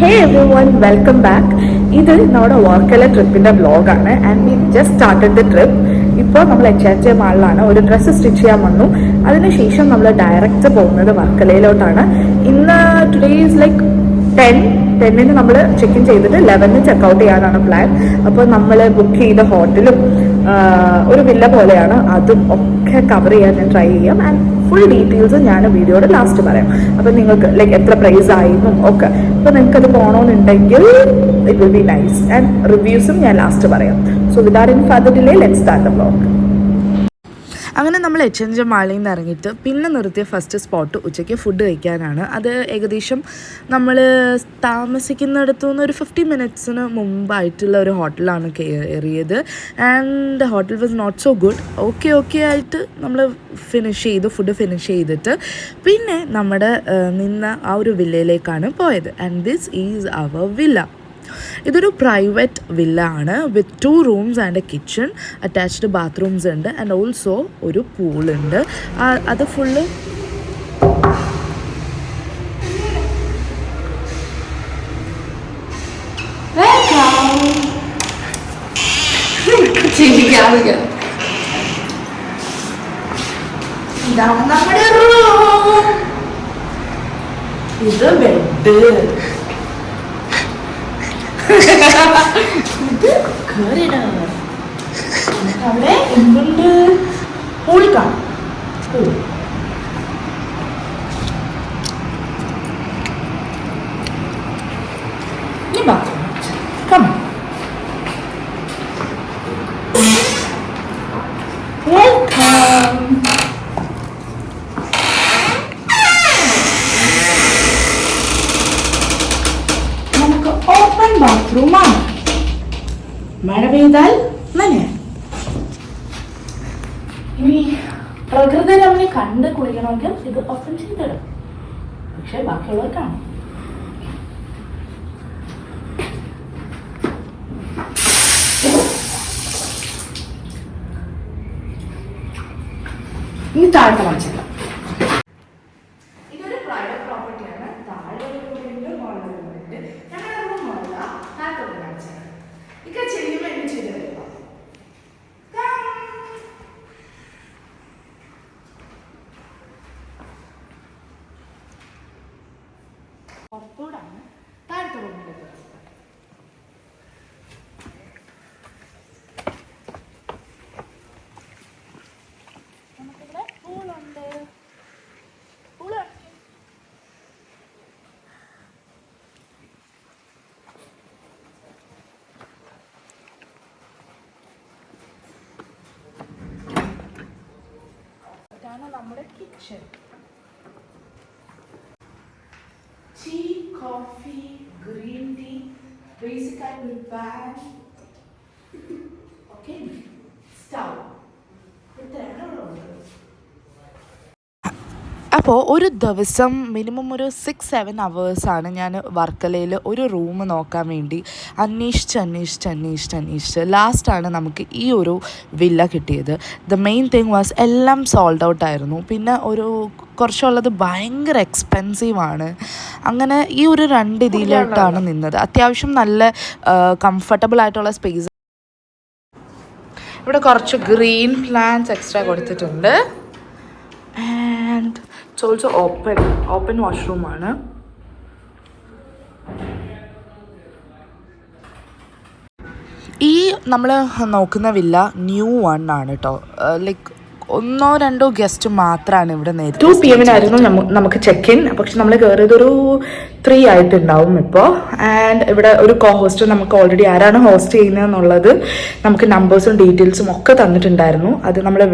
Hey everyone, welcome back. ഇത് നമ്മുടെ വർക്കല ട്രിപ്പിന്റെ വ്ലോഗാണ് and we just started the trip. ഇപ്പോൾ നമ്മൾ എച്ച് മാളിലാണ് ഒരു ഡ്രസ്സ് സ്റ്റിച്ച് ചെയ്യാൻ വന്നു. അതിനുശേഷം നമ്മൾ ഡയറക്റ്റ് പോകുന്നത് വർക്കലയിലോട്ടാണ്. ഇന്ന് ടുഡേ ഈസ് ലൈക്ക് 10-ന് നമ്മൾ ചെക്ക് ഇൻ ചെയ്തിട്ട് 11-ന് ചെക്കൗട്ട് ചെയ്യാനാണ് പ്ലാൻ. അപ്പോൾ നമ്മൾ ബുക്ക് ചെയ്ത ഹോട്ടലും ഒരു വില്ല പോലെയാണ്, അതും ഒക്കെ കവർ ചെയ്യാൻ ഞാൻ ട്രൈ ചെയ്യാം. ആൻഡ് ഫുൾ ഡീറ്റെയിൽസ് ഞാൻ വീഡിയോയുടെ ലാസ്റ്റ് പറയാം. അപ്പം നിങ്ങൾക്ക് ലൈക്ക് എത്ര പ്രൈസ് ആയിരുന്നു ഒക്കെ, അപ്പോൾ നിങ്ങൾക്കത് പോകണമെന്നുണ്ടെങ്കിൽ it will be nice. And റിവ്യൂസും ഞാൻ ലാസ്റ്റ് പറയാം. So without any further delay let's start the vlog. അങ്ങനെ നമ്മൾ എച്ച് മാളിൽ നിന്ന് ഇറങ്ങിയിട്ട് പിന്നെ നിർത്തിയ ഫസ്റ്റ് സ്പോട്ട് ഉച്ചയ്ക്ക് ഫുഡ് കഴിക്കാനാണ്. അത് ഏകദേശം നമ്മൾ താമസിക്കുന്നിടത്തു നിന്ന് ഒരു 50 മിനിറ്റ്സിന് മുമ്പായിട്ടുള്ള ഒരു ഹോട്ടലാണ് കയറിയത്. And hotel was not so good. Okay ആയിട്ട് നമ്മൾ ഫുഡ് ഫിനിഷ് ചെയ്തിട്ട് പിന്നെ നമ്മുടെ നിന്ന ആ ഒരു വില്ലയിലേക്കാണ് പോയത്. And this is our villa. ഇതൊരു പ്രൈവറ്റ് വില്ല ആണ് with 2 rooms and a kitchen, attached bathrooms ഉണ്ട് ആൻഡ് ഓൾസോ ഒരു പൂളുണ്ട്. അത് ഫുള്ള് ഇതാണ് നമ്മുടെ റൂം. ഇത് ബെഡ്. അവിടെ എന്തുണ്ട്? പൂൾ കാണാം. നമുക്ക് ഓപ്പൺ ബാത്റൂമാണ്. മഴ പെയ്താൽ നനയാൻ. ഇനി പ്രകൃതി രമണി കണ്ട് കുളിക്കണമെങ്കിൽ ഇത് ഓപ്പൺ ചെയ്തിടും, പക്ഷെ ബാക്കിയുള്ളവർക്കാണ്. ഇനി താഴത്തെ മനസ്സിലാക്കാം. ഇതൊരു പ്രൈവറ്റ് പ്രോപ്പർട്ടിയാണ്. താഴെ ഒരു വീടുണ്ട്, മുകളിൽ ഒരു വീടുണ്ട്. ഞങ്ങളുടെ റൂം മുതല താഴത്തോട്ട് കാണിച്ചത് ഇതൊക്കെ ചെയ്യുമ്പോൾ എനിക്ക് ചെയ്ത് തരുക. പുറത്തോടാണ് താഴത്തെ റൂമിലേക്ക് വരുന്നത്. നമുക്കിവിടെ പൂളുണ്ട്. ഇതാണ് നമ്മുടെ kitchen. Tea, coffee, green tea, ബേസിക്കായിട്ട് പാൻ, ഓക്കെ, സ്റ്റൗ, ഇത്രയാണ് ഇവിടെ ഉള്ളത്. അപ്പോൾ ഒരു ദിവസം മിനിമം ഒരു 6-7 അവേഴ്സാണ് ഞാൻ വർക്കലയിൽ ഒരു റൂം നോക്കാൻ വേണ്ടി അന്വേഷിച്ച് ലാസ്റ്റാണ് നമുക്ക് ഈ ഒരു വില്ല കിട്ടിയത്. ദ മെയിൻ തിങ് വാസ് എല്ലാം സോൾഡ് ഔട്ട് ആയിരുന്നു. പിന്നെ ഒരു കുറച്ചുള്ളത് ഭയങ്കര എക്സ്പെൻസീവാണ്. അങ്ങനെ ഈ ഒരു 2 ഇതിലോട്ടാണ് നിന്നത്. അത്യാവശ്യം നല്ല കംഫർട്ടബിൾ ആയിട്ടുള്ള സ്പേസ്. ഇവിടെ കുറച്ച് ഗ്രീൻ പ്ലാന്റ്സ് എക്സ്ട്രാ കൊടുത്തിട്ടുണ്ട്. ആൻഡ് ഇറ്റ്സ് ഓൾസോ ഓപ്പൺ വാഷ്റൂമാണ്. ഈ നമ്മൾ നോക്കുന്ന വില്ല ന്യൂ വൺ ആണ് കേട്ടോ. ലൈക്ക് 1-2 ഗസ്റ്റ് മാത്രമാണ് ഇവിടെ. നേരത്തെ 2 PM നമുക്ക് ചെക്ക് ഇൻ. പക്ഷെ നമ്മൾ കയറിയതൊരു 3 ആയിട്ടുണ്ടാവും ഇപ്പോൾ. ആൻഡ് ഇവിടെ ഒരു ഹോസ്റ്റ് നമുക്ക് ഓൾറെഡി ആരാണ് ഹോസ്റ്റ് ചെയ്യുന്നതെന്നുള്ളത് നമുക്ക് നമ്പേഴ്സും ഡീറ്റെയിൽസും ഒക്കെ തന്നിട്ടുണ്ടായിരുന്നു. അത് നമ്മളെ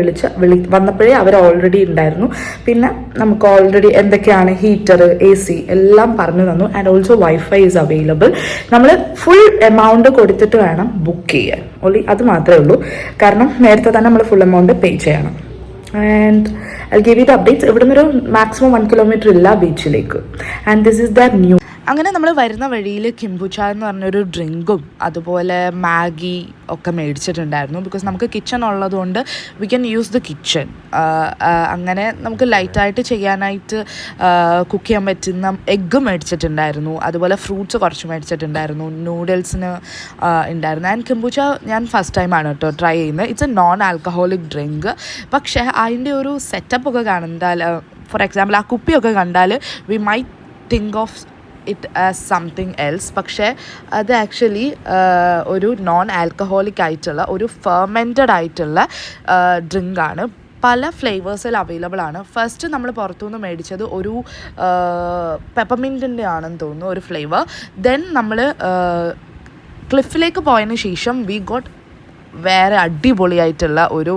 വന്നപ്പോഴേ അവർ ഓൾറെഡി ഉണ്ടായിരുന്നു. പിന്നെ നമുക്ക് ഓൾറെഡി എന്തൊക്കെയാണ് ഹീറ്റർ, AC എല്ലാം പറഞ്ഞു തന്നു. And also wifi is available. നമ്മൾ ഫുൾ എമൗണ്ട് കൊടുത്തിട്ട് വേണം ബുക്ക് ചെയ്യാൻ. ഓൺലി അത് മാത്രമേ ഉള്ളൂ. കാരണം നേരത്തെ തന്നെ നമ്മൾ ഫുൾ എമൗണ്ട് പേ ചെയ്യണം. And I give you the updates. ഇവിടെ നിന്നൊരു മാക്സിമം 1 കിലോമീറ്റർ ഇല്ല ബീച്ചിലേക്ക്. And this is the new. അങ്ങനെ നമ്മൾ വരുന്ന വഴിയിൽ കിംബുച്ച എന്ന് പറഞ്ഞൊരു ഡ്രിങ്കും അതുപോലെ മാഗി ഒക്കെ മേടിച്ചിട്ടുണ്ടായിരുന്നു. ബിക്കോസ് നമുക്ക് കിച്ചൺ ഉള്ളതുകൊണ്ട് we can use the kitchen. അങ്ങനെ നമുക്ക് ലൈറ്റായിട്ട് ചെയ്യാനായിട്ട് കുക്ക് ചെയ്യാൻ പറ്റുന്ന എഗ്ഗ് മേടിച്ചിട്ടുണ്ടായിരുന്നു. അതുപോലെ ഫ്രൂട്ട്സ് കുറച്ച് മേടിച്ചിട്ടുണ്ടായിരുന്നു. നൂഡിൽസിന് ഉണ്ടായിരുന്നു. ആൻഡ് കിംബുച്ച ഞാൻ ഫസ്റ്റ് ടൈമാണ് കേട്ടോ ട്രൈ ചെയ്യുന്നത്. It's A non alcoholic drink. പക്ഷേ അതിൻ്റെ ഒരു സെറ്റപ്പൊക്കെ കണ്ടാൽ, ഫോർ എക്സാമ്പിൾ ആ കുപ്പിയൊക്കെ കണ്ടാൽ V might think of it as something else. പക്ഷേ അത് ആക്ച്വലി ഒരു നോൺ ആൽക്കഹോളിക് ആയിട്ടുള്ള ഒരു ഫെർമെൻറ്റഡ് ആയിട്ടുള്ള ഡ്രിങ്കാണ്. പല ഫ്ലേവേഴ്സിൽ അവൈലബിൾ ആണ്. ഫസ്റ്റ് നമ്മൾ പുറത്തുനിന്ന് മേടിച്ചത് ഒരു പെപ്പർമിൻറ്റിൻ്റെ ആണെന്ന് തോന്നുന്നു ഒരു ഫ്ലേവർ. ദെൻ നമ്മൾ ക്ലിഫിലേക്ക് പോയതിന് ശേഷം വി ഗോട്ട് വേറെ അടിപൊളിയായിട്ടുള്ള ഒരു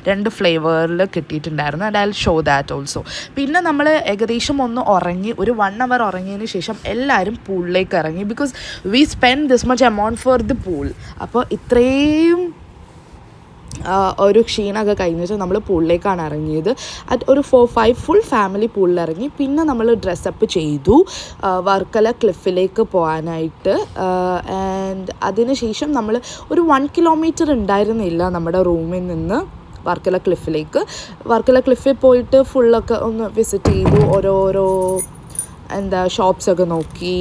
രണ്ട് ഫ്ലേവറിൽ കിട്ടിയിട്ടുണ്ടായിരുന്നു. And I will show that also. പിന്നെ നമ്മൾ ഏകദേശം ഒന്ന് ഉറങ്ങി, ഒരു 1 hour ഉറങ്ങിയതിന് ശേഷം എല്ലാവരും പൂളിലേക്ക് ഇറങ്ങി. Because we spend this much amount for the pool. അപ്പോൾ ഇത്രയും ഒരു ക്ഷീണമൊക്കെ കഴിഞ്ഞിട്ട് നമ്മൾ പൂളിലേക്കാണ് ഇറങ്ങിയത്. ഒരു 4-5 ഫുൾ ഫാമിലി പൂളിലിറങ്ങി. പിന്നെ നമ്മൾ ഡ്രസ്സപ്പ് ചെയ്തു വർക്കല ക്ലിഫിലേക്ക് പോകാനായിട്ട്. ആൻഡ് അതിന് ശേഷം നമ്മൾ ഒരു 1 kilometer ഉണ്ടായിരുന്നില്ല നമ്മുടെ റൂമിൽ നിന്ന് വർക്കല ക്ലിഫിലേക്ക്. വർക്കല ക്ലിഫിൽ പോയിട്ട് ഫുള്ളൊക്കെ ഒന്ന് വിസിറ്റ് ചെയ്തു, ഓരോരോ ഷോപ്സൊക്കെ നോക്കി.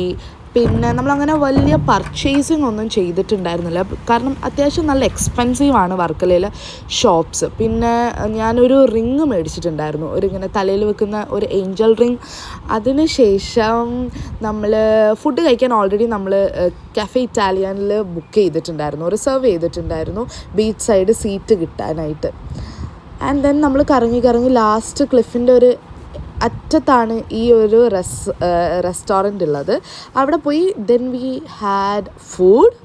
പിന്നെ നമ്മളങ്ങനെ വലിയ പർച്ചേസിങ് ഒന്നും ചെയ്തിട്ടുണ്ടായിരുന്നില്ല, കാരണം അത്യാവശ്യം നല്ല എക്സ്പെൻസീവാണ് വർക്കലയിലെ ഷോപ്സ്. പിന്നെ ഞാനൊരു റിങ് മേടിച്ചിട്ടുണ്ടായിരുന്നു, ഇങ്ങനെ തലയിൽ വെക്കുന്ന ഒരു ഏഞ്ചൽ റിങ്. അതിന് ശേഷം നമ്മൾ ഫുഡ് കഴിക്കാൻ ഓൾറെഡി നമ്മൾ കഫേ ഇറ്റാലിയനിൽ ബുക്ക് ചെയ്തിട്ടുണ്ടായിരുന്നു, റിസർവ് ചെയ്തിട്ടുണ്ടായിരുന്നു ബീച്ച് സൈഡ് സീറ്റ് കിട്ടാനായിട്ട്. ആൻഡ് ദെൻ നമ്മൾ കറങ്ങി ലാസ്റ്റ് ക്ലിഫിൻ്റെ ഒരു അറ്റത്താണ് ഈ ഒരു റെസ്റ്റോറൻ്റ് ഉള്ളത്. അവിടെ പോയി ദെൻ വി ഹാഡ് ഫുഡ്.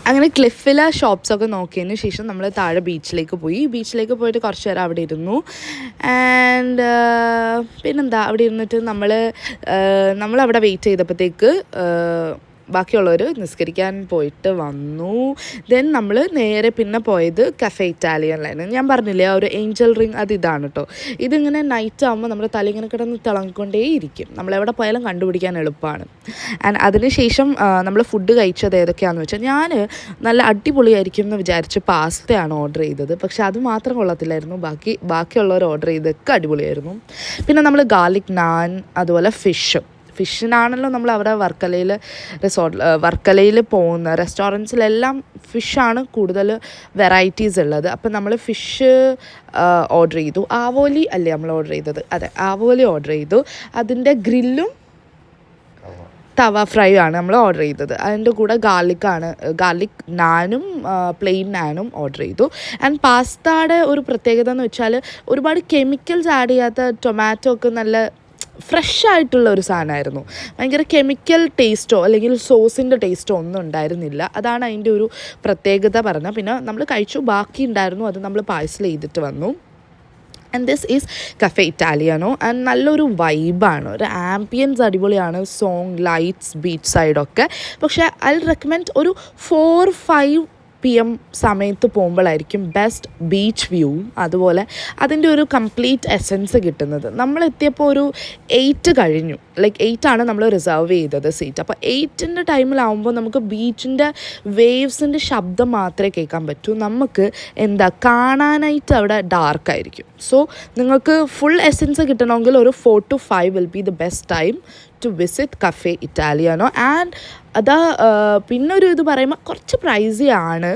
അങ്ങനെ ക്ലിഫിലെ ഷോപ്സൊക്കെ നോക്കിയതിന് ശേഷം നമ്മൾ താഴെ ബീച്ചിലേക്ക് പോയിട്ട് കുറച്ച് നേരം അവിടെ ഇരുന്നു. ആൻഡ് പിന്നെന്താ അവിടെ ഇരുന്നിട്ട് നമ്മളവിടെ വെയിറ്റ് ചെയ്തപ്പോഴത്തേക്ക് ബാക്കിയുള്ളവർ നിസ്കരിക്കാൻ പോയിട്ട് വന്നു. ദെൻ നമ്മൾ നേരെ പിന്നെ പോയത് കഫേ ഇറ്റാലിയനിലായിരുന്നു. ഞാൻ പറഞ്ഞില്ലേ ആ ഒരു ഏഞ്ചൽ റിങ്, ഇതാണ് കേട്ടോ. ഇതിങ്ങനെ നൈറ്റ് ആകുമ്പോൾ നമ്മുടെ തല ഇങ്ങനെ കിടന്ന് തിളങ്ങിക്കൊണ്ടേയിരിക്കും, നമ്മളെവിടെ പോയാലും കണ്ടുപിടിക്കാൻ എളുപ്പമാണ്. ആൻഡ് അതിന് ശേഷം നമ്മൾ ഫുഡ് കഴിച്ചത് ഏതൊക്കെയാണെന്ന് വെച്ചാൽ, ഞാൻ നല്ല അടിപൊളിയായിരിക്കും എന്ന് വിചാരിച്ച് പാസ്തയാണ് ഓർഡർ ചെയ്തത്. പക്ഷെ അത് മാത്രം കൊള്ളത്തില്ലായിരുന്നു, ബാക്കിയുള്ളവർ ഓർഡർ ചെയ്തൊക്കെ അടിപൊളിയായിരുന്നു. പിന്നെ നമ്മൾ ഗാർലിക് നാൻ, അതുപോലെ ഫിഷിനാണല്ലോ നമ്മൾ അവിടെ വർക്കലയിൽ പോകുന്ന റെസ്റ്റോറൻറ്റ്സിലെല്ലാം ഫിഷാണ് കൂടുതൽ വെറൈറ്റീസ് ഉള്ളത്. അപ്പം നമ്മൾ ഫിഷ് ഓർഡർ ചെയ്തു. ആവോലി അല്ലേ നമ്മൾ ഓർഡർ ചെയ്തത്? അതെ, ആവോലി ഓർഡർ ചെയ്തു. അതിൻ്റെ ഗ്രില്ലും തവ ഫ്രൈ ആണ് നമ്മൾ ഓർഡർ ചെയ്തത്. അതിൻ്റെ കൂടെ ഗാർലിക് നാനും പ്ലെയിൻ നാനും ഓർഡർ ചെയ്തു. ആൻഡ് പാസ്തയുടെ ഒരു പ്രത്യേകത എന്ന് വെച്ചാൽ ഒരുപാട് കെമിക്കൽസ് ആഡ് ചെയ്യാത്ത ടൊമാറ്റോ ഒക്കെ നല്ല ഫ്രഷ് ആയിട്ടുള്ള ഒരു സാധനമായിരുന്നു. ഭയങ്കര കെമിക്കൽ ടേസ്റ്റോ അല്ലെങ്കിൽ സോസിൻ്റെ ടേസ്റ്റോ ഒന്നും ഉണ്ടായിരുന്നില്ല. അതാണ് അതിൻ്റെ ഒരു പ്രത്യേകത പറഞ്ഞത്. പിന്നെ നമ്മൾ കഴിച്ചു, ബാക്കി ഉണ്ടായിരുന്നു, അത് നമ്മൾ പാഴ്സൽ ചെയ്തിട്ട് വന്നു. And this is cafe Italiano. And നല്ലൊരു വൈബാണ്, ഒരു ആംബിയൻസ് അടിപൊളിയാണ്, സോങ്, ലൈറ്റ്സ്, ബീച്ച് സൈഡൊക്കെ. പക്ഷേ ഐ റെക്കമെൻഡ് ഒരു 4-5 PM സമയത്ത് പോകുമ്പോഴായിരിക്കും ബെസ്റ്റ് ബീച്ച് വ്യൂ, അതുപോലെ അതിൻ്റെ ഒരു കംപ്ലീറ്റ് എസൻസ് കിട്ടുന്നത്. നമ്മളെത്തിയപ്പോൾ ഒരു 8 കഴിഞ്ഞു, ലൈക്ക് 8 ആണ് നമ്മൾ റിസർവ് ചെയ്തത് സീറ്റ്. അപ്പോൾ 8ൻ്റെ ടൈമിലാവുമ്പോൾ നമുക്ക് ബീച്ചിൻ്റെ വേവ്സിൻ്റെ ശബ്ദം മാത്രമേ കേൾക്കാൻ പറ്റൂ. നമുക്ക് കാണാനായിട്ട് അവിടെ ഡാർക്കായിരിക്കും. സോ നിങ്ങൾക്ക് ഫുൾ എസൻസ് കിട്ടണമെങ്കിൽ ഒരു 4 to 5 will be the best time to visit cafe Italiano. And അതാ പിന്നൊരു ഇത് പറയുമ്പോൾ കുറച്ച് പ്രൈസി ആണ്,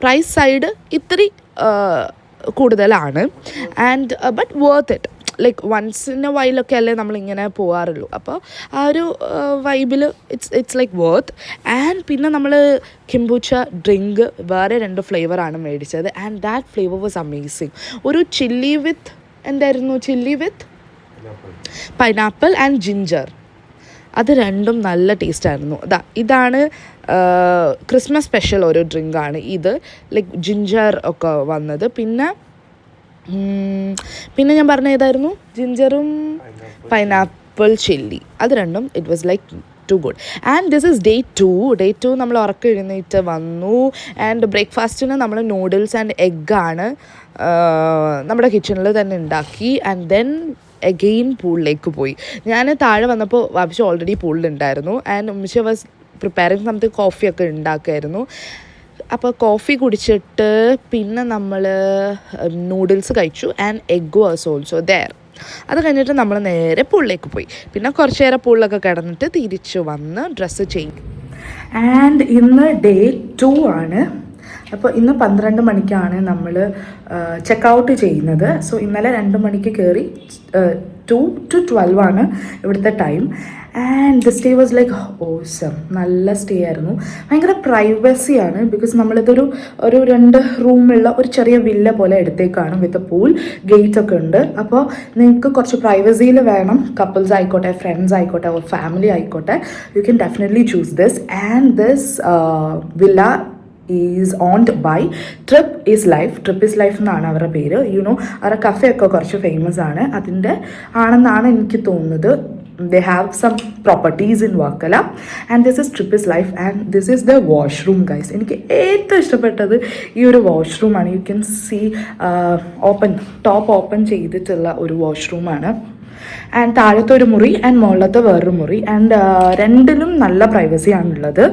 പ്രൈസ് സൈഡ് ഇത്തിരി കൂടുതലാണ്. And but worth it, like once in a വൈലൊക്കെ അല്ലേ നമ്മളിങ്ങനെ പോകാറുള്ളൂ. അപ്പോൾ ആ ഒരു വൈബിൽ ഇറ്റ്സ് ലൈക്ക് വർത്ത്. ആൻഡ് പിന്നെ നമ്മൾ കിംബൂച്ച ഡ്രിങ്ക് വേറെ 2 ഫ്ലേവറാണ് മേടിച്ചത്. And that flavour was amazing. ഒരു chilli with chilli with pineapple and ginger, അത് രണ്ടും നല്ല ടേസ്റ്റായിരുന്നു. ഇതാണ് ക്രിസ്മസ് സ്പെഷ്യൽ ഒരു ഡ്രിങ്കാണ് ഇത്, ലൈക്ക് ജിഞ്ചർ ഒക്കെ വന്നത്. പിന്നെ ഞാൻ പറഞ്ഞ ഏതായിരുന്നു, ജിഞ്ചറും പൈനാപ്പിൾ ചില്ലി, അത് രണ്ടും it was like too good. And this is day 2 നമ്മൾ ഉറക്കം എഴുന്നേറ്റ് വന്നു. ആൻഡ് ബ്രേക്ക്ഫാസ്റ്റിന് നമ്മൾ നൂഡിൽസ് ആൻഡ് എഗ്ഗാണ് നമ്മുടെ കിച്ചണിൽ തന്നെ ഉണ്ടാക്കി. ആൻഡ് ദെൻ അഗെയിൻ പൂളിലേക്ക് പോയി. ഞാൻ താഴെ വന്നപ്പോൾ വാപ്പിച്ച് ഓൾറെഡി പൂളിലുണ്ടായിരുന്നു. ആൻഡ് ഉമ്മച്ചി വാസ് പ്രിപ്പയറിങ് സംതിങ്, കോഫിയൊക്കെ ഉണ്ടാക്കുമായിരുന്നു. അപ്പോൾ കോഫി കുടിച്ചിട്ട് പിന്നെ നമ്മൾ നൂഡിൽസ് കഴിച്ചു. And egg was also there. അത് കഴിഞ്ഞിട്ട് നമ്മൾ നേരെ പൂളിലേക്ക് പോയി. പിന്നെ കുറച്ച് നേരം പൂളിലൊക്കെ കിടന്നിട്ട് തിരിച്ചു വന്ന് ഡ്രസ്സ് ചെയ്യും. ആൻഡ് ഇന്ന് ഡേ 2 ആണ്. അപ്പോൾ ഇന്ന് 12 മണിക്കാണ് നമ്മൾ ചെക്കൗട്ട് ചെയ്യുന്നത്. സോ ഇന്നലെ 2 മണിക്ക് കയറി 2 to 12 ആണ് ഇവിടുത്തെ time. And the stay was like awesome, നല്ല സ്റ്റേ ആയിരുന്നു. ഭയങ്കര പ്രൈവസിയാണ്, ബിക്കോസ് നമ്മളിതൊരു 2 റൂമുള്ള ഒരു ചെറിയ വില്ല പോലെ എടുത്തേക്കാണ്, വിത്ത് പൂൾ, ഗേറ്റ് ഒക്കെ ഉണ്ട്. അപ്പോൾ നിങ്ങൾക്ക് കുറച്ച് പ്രൈവസിയിൽ വേണം, കപ്പിൾസ് ആയിക്കോട്ടെ, ഫ്രണ്ട്സ് ആയിക്കോട്ടെ, ഫാമിലി ആയിക്കോട്ടെ, you can definitely choose this. And this villa is owned by trip is life എന്നാണ് അവരുടെ പേര്. അവരുടെ കഫേ ഒക്കെ കുറച്ച് ഫേമസ് ആണ്, അതിൻ്റെ ആണെന്നാണ് എനിക്ക് തോന്നുന്നത്. they have some properties in Varkala, and this is Trip is Life, and this is the washroom, guys. എനിക്ക് ഏറ്റവും ഇഷ്ടപ്പെട്ടത് ഈ ഒരു വാഷ്റൂമാണ്. You can see top open ചെയ്തിട്ടുള്ള ഒരു വാഷ്റൂമാണ്. ആൻഡ് താഴത്തെ ഒരു മുറി ആൻഡ് മുകളിലത്തെ വേറൊരു മുറി. ആൻഡ് രണ്ടിലും നല്ല പ്രൈവസിയാണുള്ളത്.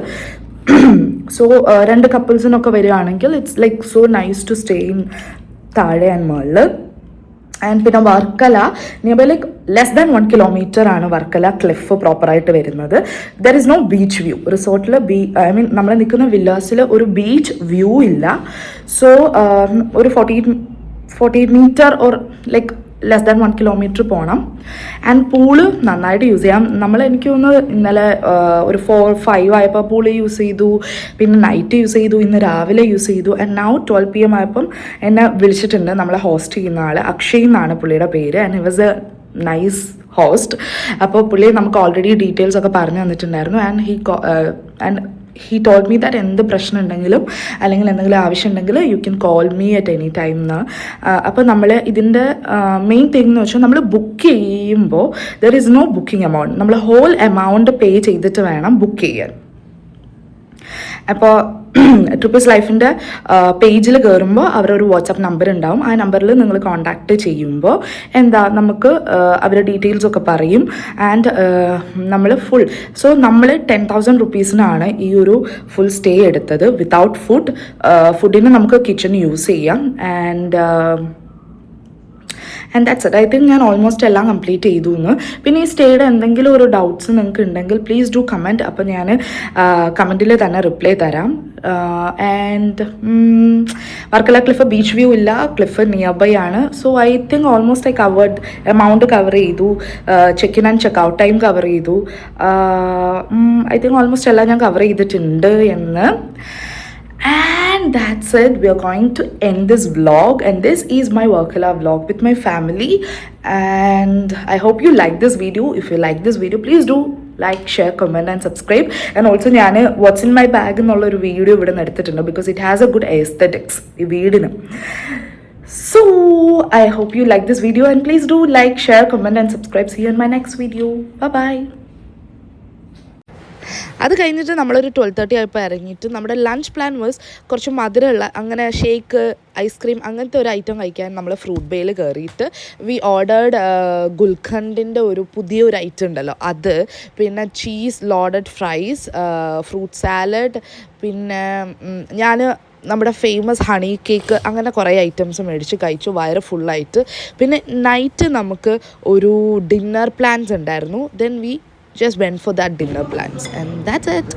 സോ 2 കപ്പിൾസിനൊക്കെ വരികയാണെങ്കിൽ it's like so nice to stay in താഴെ ആൻഡ് മുകളിൽ. ആൻഡ് പിന്നെ Varkala nearby like less than 1 kilometre ആണ് വർക്കല ക്ലിഫ് പ്രോപ്പറായിട്ട് വരുന്നത്. There is no beach view. റിസോർട്ടിൽ നമ്മൾ നിൽക്കുന്ന വില്ലാസിൽ ഒരു ബീച്ച് വ്യൂ ഇല്ല. സോ ഒരു 40 metre or like less than 1 kilometre പോകണം. ആൻഡ് പൂള് നന്നായിട്ട് യൂസ് ചെയ്യാം. എനിക്ക് തോന്നുന്നു ഇന്നലെ ഒരു 4-5 ആയപ്പോൾ പൂള് യൂസ് ചെയ്തു, പിന്നെ നൈറ്റ് യൂസ് ചെയ്തു, ഇന്ന് രാവിലെ യൂസ് ചെയ്തു. ആൻഡ് നൗ 12 PM ആയപ്പം എന്നെ വിളിച്ചിട്ടുണ്ട് നമ്മളെ ഹോസ്റ്റ് ചെയ്യുന്ന ആൾ, അക്ഷയ് എന്നാണ് പുള്ളിയുടെ പേര്. And it was A nice host. അപ്പോൾ പുള്ളി നമുക്ക് ഓൾറെഡി ഡീറ്റെയിൽസ് ഒക്കെ പറഞ്ഞു തന്നിട്ടുണ്ടായിരുന്നു. And he told me that എന്ത് പ്രശ്നം ഉണ്ടെങ്കിലും അല്ലെങ്കിൽ എന്തെങ്കിലും ആവശ്യം ഉണ്ടെങ്കിൽ you can call me at any time എന്ന്. അപ്പോൾ നമ്മൾ ഇതിൻ്റെ മെയിൻ തിങ് എന്ന് വെച്ചാൽ നമ്മൾ ബുക്ക് ചെയ്യുമ്പോൾ there is no booking amount. നമ്മൾ ഹോൾ എമൗണ്ട് പേ ചെയ്തിട്ട് വേണം ബുക്ക് ചെയ്യാൻ. അപ്പോൾ ട്രിപ്പിസ് ലൈഫിൻ്റെ പേജിൽ കയറുമ്പോൾ അവരൊരു വാട്സാപ്പ് നമ്പർ ഉണ്ടാവും. ആ നമ്പറിൽ നിങ്ങൾ കോൺടാക്റ്റ് ചെയ്യുമ്പോൾ നമുക്ക് അവരുടെ ഡീറ്റെയിൽസ് ഒക്കെ പറയും. ആൻഡ് നമ്മൾ നമ്മൾ 10,000 റുപ്പീസിനാണ് ഈ ഒരു ഫുൾ സ്റ്റേ എടുത്തത് വിത്തൗട്ട് ഫുഡിന് നമുക്ക് കിച്ചൺ യൂസ് ചെയ്യാം. And that's it. I think ഞാൻ ഓൾമോസ്റ്റ് എല്ലാം കംപ്ലീറ്റ് ചെയ്തു എന്ന്. പിന്നെ ഈ സ്റ്റേയുടെ എന്തെങ്കിലും ഒരു ഡൗട്ട്സ് നിങ്ങൾക്ക് ഉണ്ടെങ്കിൽ പ്ലീസ് ഡു കമൻറ്റ്. അപ്പോൾ ഞാൻ കമൻറ്റിൽ തന്നെ റിപ്ലൈ തരാം. And Varkala cliff beach view ഇല്ല, ക്ലിഫ് നിയർ ബൈ ആണ്. So I think almost amount cover ചെയ്തു, check in and check out time cover ചെയ്തു. ഐ തിങ്ക് ഓൾമോസ്റ്റ് എല്ലാം ഞാൻ കവർ ചെയ്തിട്ടുണ്ട് എന്ന്. And that's it. We are going to end this vlog, and this is my Varkala vlog with my family. And I hope you like this video. If you like this video, please do like, share, comment and subscribe. And also ഞാൻ what's in my bag എന്നുള്ളൊരു video ഇവിടെ എടുത്തിട്ടുണ്ട്, because it has a good aesthetics ഈ വീടിന്. So I hope you like this video, and please do like, share, comment and subscribe. See you in my next video. Bye bye. അത് കഴിഞ്ഞിട്ട് നമ്മളൊരു 12:30 ആയപ്പോൾ ഇറങ്ങിയിട്ട് നമ്മുടെ ലഞ്ച് പ്ലാൻ വാസ് കുറച്ച് മധുരമുള്ള അങ്ങനെ ഷേക്ക്, ഐസ്ക്രീം അങ്ങനത്തെ ഒരു ഐറ്റം കഴിക്കാൻ നമ്മൾ ഫ്രൂട്ട് ബേയിൽ കയറിയിട്ട് വി ഓർഡേർഡ് ഗുൽഖണ്ടിൻ്റെ ഒരു പുതിയൊരു ഐറ്റം ഉണ്ടല്ലോ അത്, പിന്നെ cheese loaded fries, fruit salad, പിന്നെ ഞാൻ നമ്മുടെ ഫേമസ് ഹണി കേക്ക്, അങ്ങനെ കുറേ ഐറ്റംസ് മേടിച്ച് കഴിച്ചു വയറ് ഫുള്ളായിട്ട്. പിന്നെ നൈറ്റ് നമുക്ക് ഒരു ഡിന്നർ പ്ലാൻസ് ഉണ്ടായിരുന്നു. Then we just went for that dinner plans, and that's it.